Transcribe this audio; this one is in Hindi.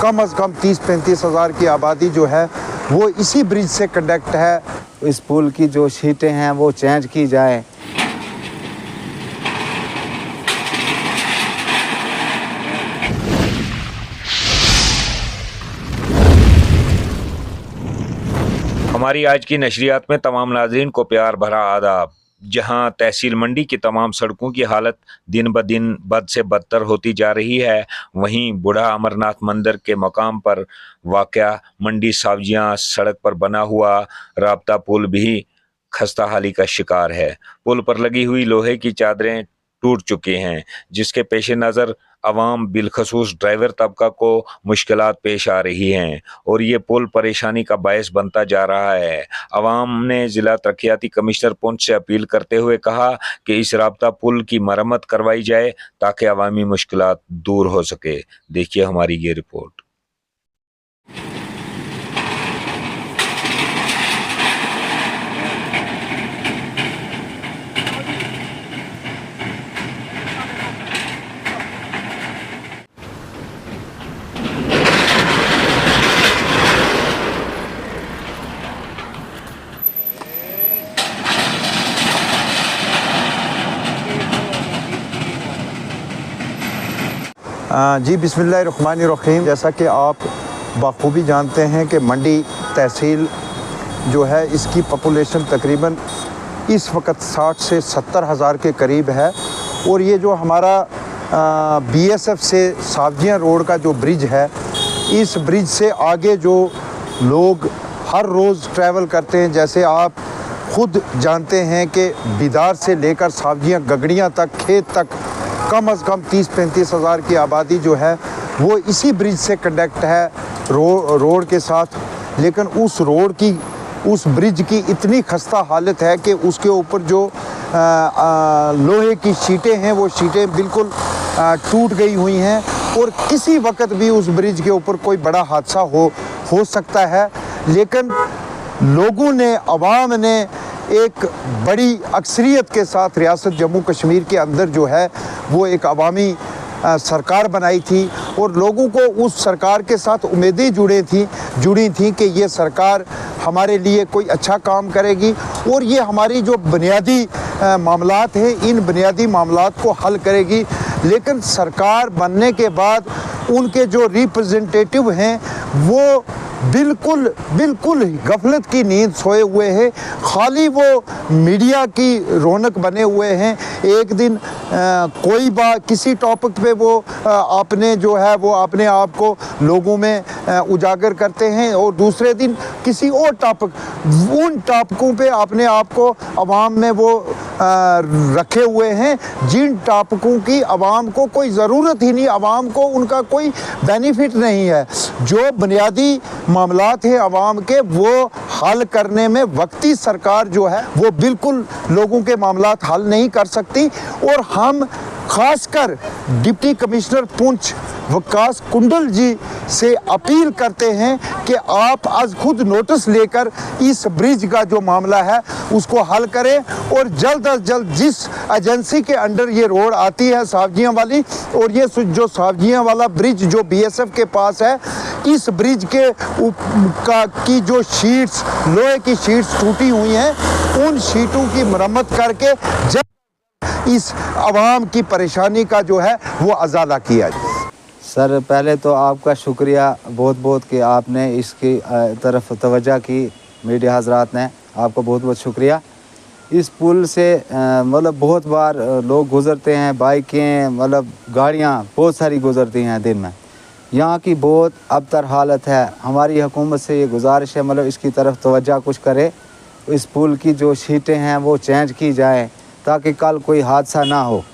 कम से कम 30-35 हज़ार की आबादी जो है वो इसी ब्रिज से कनेक्ट है। इस पुल की जो शीटें हैं वो चेंज की जाए। हमारी आज की नशरियात में तमाम नाज़रीन को प्यार भरा आदाब। जहां तहसील मंडी की तमाम सड़कों की हालत दिन ब दिन बद से बदतर होती जा रही है, वहीं बूढ़ा अमरनाथ मंदिर के मकाम पर वाक़या मंडी सावजियां सड़क पर बना हुआ राब्ता पुल भी खस्ता हाली का शिकार है। पुल पर लगी हुई लोहे की चादरें टूट चुकी हैं, जिसके पेश नज़र अवाम बिलखसूस ड्राइवर तबका को मुश्किलात पेश आ रही हैं और ये पुल परेशानी का बायस बनता जा रहा है। अवाम ने ज़िला तरक्याती कमिश्नर पुंछ से अपील करते हुए कहा कि इस राब्ता पुल की मरम्मत करवाई जाए ताकि अवामी मुश्किलात दूर हो सके। देखिए हमारी ये रिपोर्ट। जी बिस्मिल्लाहिर्रहमानिर्रहीम। जैसा कि आप बखूबी जानते हैं कि मंडी तहसील जो है इसकी पॉपुलेशन तकरीबन इस वक्त 60 से 70 हज़ार के करीब है और ये जो हमारा BSF से सावजियां रोड का जो ब्रिज है, इस ब्रिज से आगे जो लोग हर रोज़ ट्रैवल करते हैं, जैसे आप खुद जानते हैं कि बिदार से लेकर सावजियां गगड़ियां तक खेत तक कम से कम 30-35 हज़ार की आबादी जो है वो इसी ब्रिज से कनेक्ट है रोड के साथ। लेकिन उस ब्रिज की इतनी खस्ता हालत है कि उसके ऊपर जो लोहे की शीटें हैं वो शीटें बिल्कुल टूट गई हुई हैं और किसी वक्त भी उस ब्रिज के ऊपर कोई बड़ा हादसा हो सकता है। लेकिन लोगों ने, अवाम ने एक बड़ी अक्सरियत के साथ रियासत जम्मू कश्मीर के अंदर जो है वो एक अवामी सरकार बनाई थी और लोगों को उस सरकार के साथ उम्मीदें जुड़ी थी कि ये सरकार हमारे लिए कोई अच्छा काम करेगी और ये हमारी जो बुनियादी मामलात हैं, इन बुनियादी मामलात को हल करेगी। लेकिन सरकार बनने के बाद उनके जो रिप्रेजेंटेटिव हैं वो बिल्कुल गफलत की नींद सोए हुए हैं, खाली वो मीडिया की रौनक बने हुए हैं। एक दिन कोई बात किसी टॉपिक पे वो आपने जो है वो अपने आप को लोगों में उजागर करते हैं और दूसरे दिन किसी और उन टॉपिकों पे अपने आप को अवाम में वो रखे हुए हैं जिन टॉपिकों की अवाम को कोई ज़रूरत ही नहीं, अवाम को उनका कोई बेनिफिट नहीं है। जो बुनियादी मामलात हैं अवाम के वो हल करने में वक्ती सरकार जो है वो बिल्कुल लोगों के मामलात हल नहीं कर सकती। और हम खासकर डिप्टी कमिश्नर पुंछ वकास कुंडल जी से अपील करते हैं कि आप आज खुद नोटिस लेकर इस ब्रिज का जो मामला है उसको हल करें और जल्द अज जल्द जिस एजेंसी के अंडर ये रोड आती है सावजियां वाली, और ये जो सावजियां वाला ब्रिज जो BSF के पास है, इस ब्रिज के की जो शीट्स, लोहे की शीट्स टूटी हुई हैं, उन शीटों की मरम्मत करके जब इस आवाम की परेशानी का जो है वो अजाला किया जाए। सर पहले तो आपका शुक्रिया बहुत कि आपने इसकी तरफ तवज्जो की, मीडिया हजरात ने आपको बहुत शुक्रिया। इस पुल से मतलब बहुत बार लोग गुज़रते हैं, बाइकें मतलब गाड़ियाँ बहुत सारी गुज़रती हैं दिन में। यहाँ की बहुत अबतर हालत है। हमारी हुकूमत से ये गुजारिश है मतलब इसकी तरफ तवज्जो कुछ करे, इस पुल की जो शीटें हैं वो चेंज की जाए ताकि कल कोई हादसा ना हो।